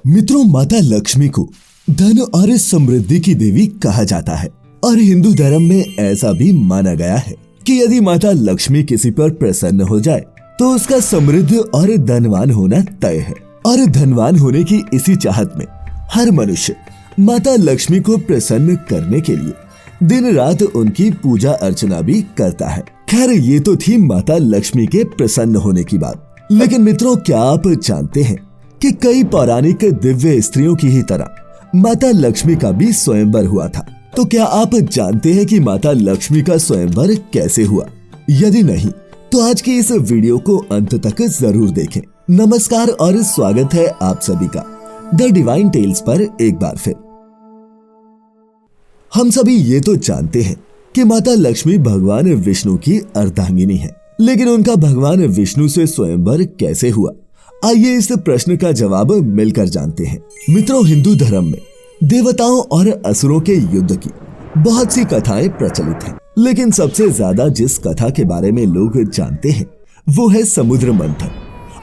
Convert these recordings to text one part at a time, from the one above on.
मित्रों, माता लक्ष्मी को धन और समृद्धि की देवी कहा जाता है और हिंदू धर्म में ऐसा भी माना गया है कि यदि माता लक्ष्मी किसी पर प्रसन्न हो जाए तो उसका समृद्ध और धनवान होना तय है। और धनवान होने की इसी चाहत में हर मनुष्य माता लक्ष्मी को प्रसन्न करने के लिए दिन रात उनकी पूजा अर्चना भी करता है। खैर, ये तो थी माता लक्ष्मी के प्रसन्न होने की बात। लेकिन मित्रों, क्या आप जानते हैं कि कई पौराणिक दिव्य स्त्रियों की ही तरह माता लक्ष्मी का भी स्वयंवर हुआ था। तो क्या आप जानते हैं कि माता लक्ष्मी का स्वयंवर कैसे हुआ? यदि नहीं तो आज की इस वीडियो को अंत तक जरूर देखें। नमस्कार और स्वागत है आप सभी का द डिवाइन टेल्स पर एक बार फिर। हम सभी ये तो जानते हैं कि माता लक्ष्मी भगवान विष्णु की अर्धांगिनी है, लेकिन उनका भगवान विष्णु से स्वयंवर कैसे हुआ? आइए इस प्रश्न का जवाब मिलकर जानते हैं। मित्रों, हिंदू धर्म में देवताओं और असुरों के युद्ध की बहुत सी कथाएं प्रचलित हैं, लेकिन सबसे ज्यादा जिस कथा के बारे में लोग जानते हैं वो है समुद्र मंथन।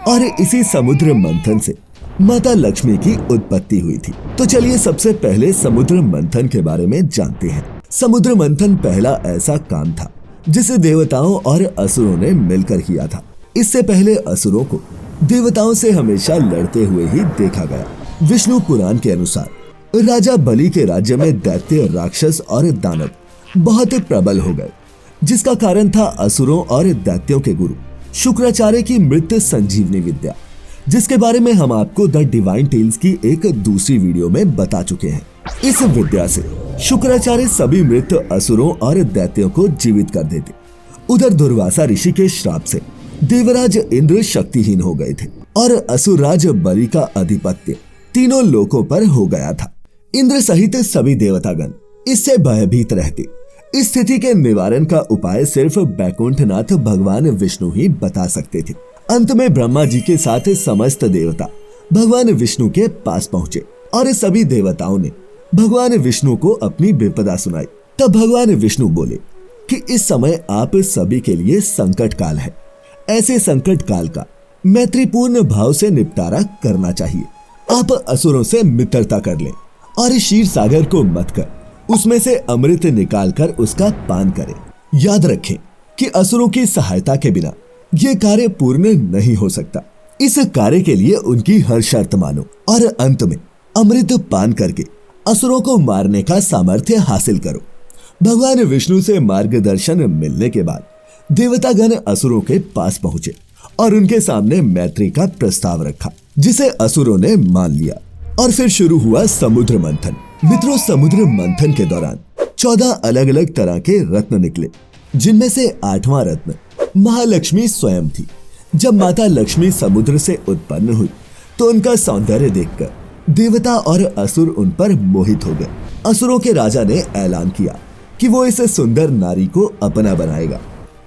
और इसी समुद्र मंथन से माता लक्ष्मी की उत्पत्ति हुई थी। तो चलिए सबसे पहले समुद्र मंथन के बारे में जानते हैं। समुद्र मंथन पहला ऐसा काम था जिसे देवताओं और असुरों ने मिलकर किया था। इससे पहले असुरों को देवताओं से हमेशा लड़ते हुए ही देखा गया। विष्णु पुराण के अनुसार राजा बलि के राज्य में दैत्य, राक्षस और दानव बहुत प्रबल हो गए, जिसका कारण था असुरों और दैत्यों के गुरु शुक्राचार्य की मृत संजीवनी विद्या, जिसके बारे में हम आपको द डिवाइन टेल्स की एक दूसरी वीडियो में बता चुके हैं। इस विद्या से शुक्राचार्य सभी मृत असुरों और दैत्यों को जीवित कर देते। उधर दुर्वासा ऋषि के श्राप से देवराज इंद्र शक्तिहीन हो गए थे और असुरराज बलि का आधिपत्य तीनों लोकों पर हो गया था। इंद्र सहित सभी देवतागण इससे भयभीत रहते। इस स्थिति के निवारण का उपाय सिर्फ बैकुंठनाथ भगवान विष्णु ही बता सकते थे। अंत में ब्रह्मा जी के साथ समस्त देवता भगवान विष्णु के पास पहुंचे और सभी देवताओं ने भगवान विष्णु को अपनी विपदा सुनाई। तब भगवान विष्णु बोले कि इस समय आप सभी के लिए संकट काल है। ऐसे संकट काल का मैत्रीपूर्ण भाव से निपटारा करना चाहिए। आप असुरों से मित्रता कर लें और क्षीर सागर को मत कर उसमें से अमृत निकालकर उसका पान करें। याद रखें कि असुरों की सहायता के बिना ये कार्य पूर्ण नहीं हो सकता। इस कार्य के लिए उनकी हर शर्त मानो और अंत में अमृत पान करके असुरों को मारने का सामर्थ्य हासिल करो। भगवान विष्णु से मार्गदर्शन मिलने के बाद देवतागण असुरों के पास पहुंचे और उनके सामने मैत्री का प्रस्ताव रखा, जिसे असुरों ने मान लिया। और फिर शुरू हुआ समुद्र मंथन। मित्रों, समुद्र मंथन के दौरान 14 अलग अलग तरह के रत्न निकले, जिनमें से 8वां रत्न महालक्ष्मी स्वयं थी। जब माता लक्ष्मी समुद्र से उत्पन्न हुई तो उनका सौंदर्य देखकर देवता और असुर उन पर मोहित हो गए। असुरों के राजा ने ऐलान किया कि वो इस सुंदर नारी को अपना बनाएगा,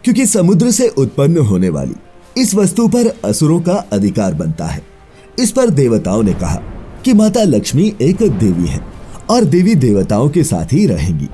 क्योंकि समुद्र से उत्पन्न होने वाली इस वस्तु पर असुरों का अधिकार बनता है। इस पर देवताओं ने कहा कि माता लक्ष्मी एक देवी है और देवी देवताओं के साथ ही रहेंगी।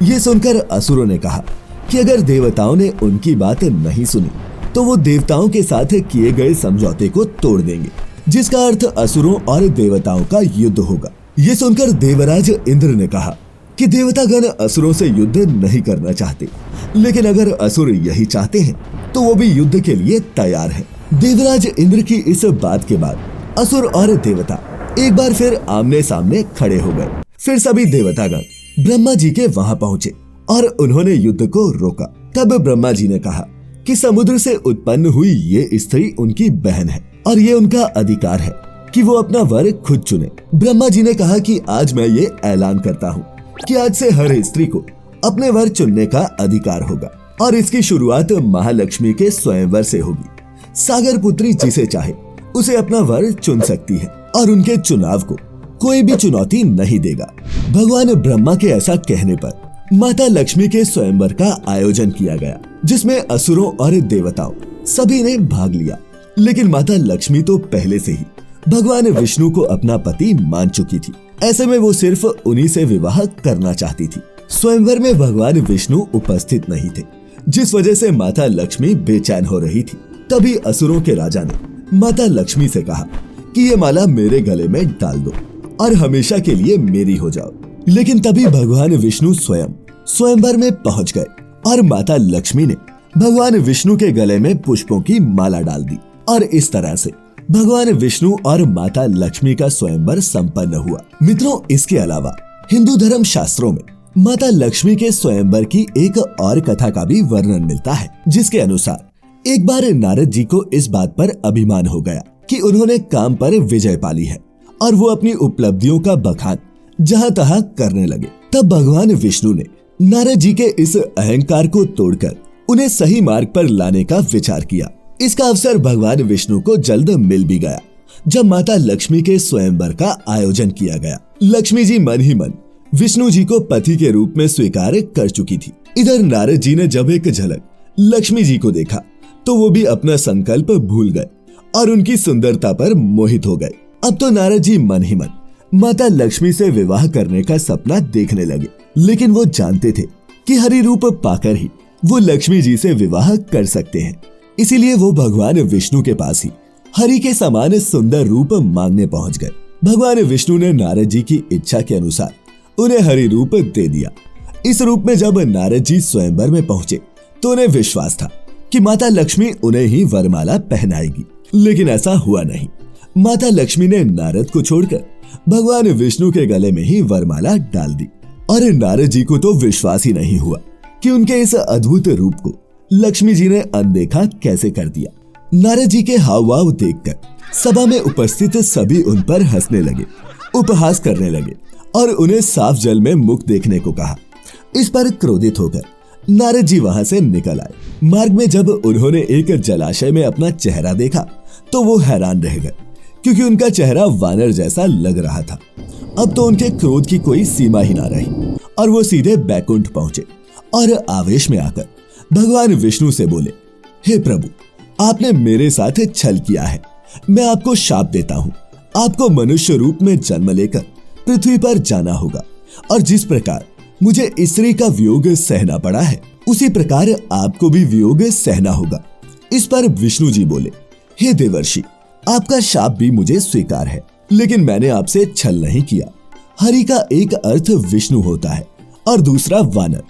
ये सुनकर असुरों ने कहा कि अगर देवताओं ने उनकी बात नहीं सुनी तो वो देवताओं के साथ किए गए समझौते को तोड़ देंगे, जिसका अर्थ असुरों और देवताओं का युद्ध होगा। ये सुनकर देवराज इंद्र ने कहा कि देवतागण असुरों से युद्ध नहीं करना चाहते, लेकिन अगर असुर यही चाहते हैं तो वो भी युद्ध के लिए तैयार है। देवराज इंद्र की इस बात के बाद असुर और देवता एक बार फिर आमने सामने खड़े हो गए। फिर सभी देवतागण ब्रह्मा जी के वहां पहुंचे और उन्होंने युद्ध को रोका। तब ब्रह्मा जी ने कहा कि समुद्र से उत्पन्न हुई ये स्त्री उनकी बहन है और ये उनका अधिकार है कि वो अपना वर खुद चुने। ब्रह्मा जी ने कहा कि आज मैं ये ऐलान करता हूँ कि आज से हर स्त्री को अपने वर चुनने का अधिकार होगा और इसकी शुरुआत महालक्ष्मी के स्वयंवर से होगी। सागर पुत्री जिसे चाहे उसे अपना वर चुन सकती है और उनके चुनाव को कोई भी चुनौती नहीं देगा। भगवान ब्रह्मा के ऐसा कहने पर माता लक्ष्मी के स्वयंवर का आयोजन किया गया, जिसमें असुरों और देवताओं सभी ने भाग लिया। लेकिन माता लक्ष्मी तो पहले से ही भगवान विष्णु को अपना पति मान चुकी थी। ऐसे में वो सिर्फ उन्हीं से विवाह करना चाहती थी। स्वयंवर में भगवान विष्णु उपस्थित नहीं थे, जिस वजह से माता लक्ष्मी बेचैन हो रही थी। तभी असुरों के राजा ने माता लक्ष्मी से कहा कि ये माला मेरे गले में डाल दो और हमेशा के लिए मेरी हो जाओ। लेकिन तभी भगवान विष्णु स्वयं स्वयंवर में पहुंच गए और माता लक्ष्मी ने भगवान विष्णु के गले में पुष्पों की माला डाल दी और इस तरह से भगवान विष्णु और माता लक्ष्मी का स्वयंवर संपन्न हुआ। मित्रों, इसके अलावा हिंदू धर्म शास्त्रों में माता लक्ष्मी के स्वयंवर की एक और कथा का भी वर्णन मिलता है, जिसके अनुसार एक बार नारद जी को इस बात पर अभिमान हो गया कि उन्होंने काम पर विजय पाली है और वो अपनी उपलब्धियों का बखान जहां तहां करने लगे। तब भगवान विष्णु ने नारद जी के इस अहंकार को तोड़कर उन्हें सही मार्ग पर लाने का विचार किया। इसका अवसर भगवान विष्णु को जल्द मिल भी गया जब माता लक्ष्मी के स्वयंवर का आयोजन किया गया। लक्ष्मी जी मन ही मन विष्णु जी को पति के रूप में स्वीकार कर चुकी थी। इधर नारद जी ने जब एक झलक लक्ष्मी जी को देखा तो वो भी अपना संकल्प भूल गए और उनकी सुंदरता पर मोहित हो गए। अब तो नारद जी मन ही मन माता लक्ष्मी से विवाह करने का सपना देखने लगे, लेकिन वो जानते थे कि हरि रूप पाकर ही वो लक्ष्मी जी से विवाह कर सकते हैं। इसीलिए वो भगवान विष्णु के पास ही हरि के समान सुंदर रूप मांगने पहुंच गए। भगवान विष्णु ने नारद जी की इच्छा के अनुसार उन्हें हरि रूप दे दिया। इस रूप में जब नारद जी स्वयंवर में पहुंचे तो उन्हें विश्वास था कि माता लक्ष्मी उन्हें ही वरमाला पहनाएगी, लेकिन ऐसा हुआ नहीं। माता लक्ष्मी ने नारद को छोड़कर भगवान विष्णु के गले में ही वरमाला डाल दी और नारद जी को तो विश्वास ही नहीं हुआ कि उनके इस अद्भुत रूप को लक्ष्मी जी ने अनदेखा कैसे कर दिया। नारद जी के हाव-भाव देखकर सभा में उपस्थित सभी उन पर हंसने लगे, उपहास करने लगे और उन्हें साफ जल में मुख देखने को कहा। इस पर क्रोधित होकर नारद जी वहां से निकल आए। मार्ग में जब उन्होंने एक जलाशय में अपना चेहरा देखा तो वो हैरान रह गए, क्योंकि उनका चेहरा वानर जैसा लग रहा था। अब तो उनके क्रोध की कोई सीमा ही ना रही और वो सीधे बैकुंठ पहुंचे और आवेश में आकर भगवान विष्णु से बोले, हे प्रभु, आपने मेरे साथ छल किया है। मैं आपको शाप देता हूँ। आपको मनुष्य रूप में जन्म लेकर पृथ्वी पर जाना होगा और जिस प्रकार मुझे स्त्री का वियोग सहना पड़ा है, उसी प्रकार आपको भी वियोग सहना होगा। इस पर विष्णु जी बोले, हे देवर्षि, आपका शाप भी मुझे स्वीकार है, लेकिन मैंने आपसे छल नहीं किया। हरि का एक अर्थ विष्णु होता है और दूसरा वानर।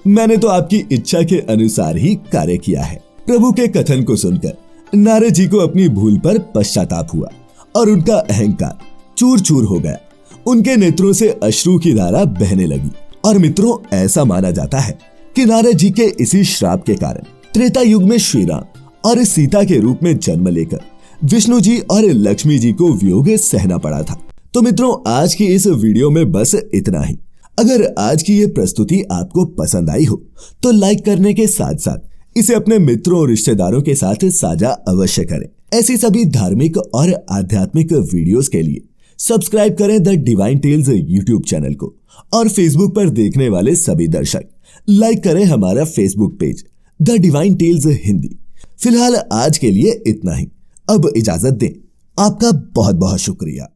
मैंने तो आपकी इच्छा के अनुसार ही कार्य किया है। प्रभु के कथन को सुनकर नारद जी को अपनी भूल पर पश्चाताप हुआ और उनका अहंकार चूर चूर हो गया। उनके नेत्रों से अश्रु की धारा बहने लगी। और मित्रों, ऐसा माना जाता है कि नारद जी के इसी श्राप के कारण त्रेता युग में श्री राम और सीता के रूप में जन्म लेकर विष्णु जी और लक्ष्मी जी को वियोग सहना पड़ा था। तो मित्रों, आज की इस वीडियो में बस इतना ही। अगर आज की ये प्रस्तुति आपको पसंद आई हो तो लाइक करने के साथ साथ इसे अपने मित्रों और रिश्तेदारों के साथ साझा अवश्य करें। ऐसी सभी धार्मिक और आध्यात्मिक वीडियोस के लिए सब्सक्राइब करें the divine tales YouTube channel को और फेसबुक पर देखने वाले सभी दर्शक लाइक करें हमारा Facebook page the divine tales Hindi. फिलहाल आज के लिए इतना ही। अब इजाजत दें। आपका बहुत बहुत शुक्रिया।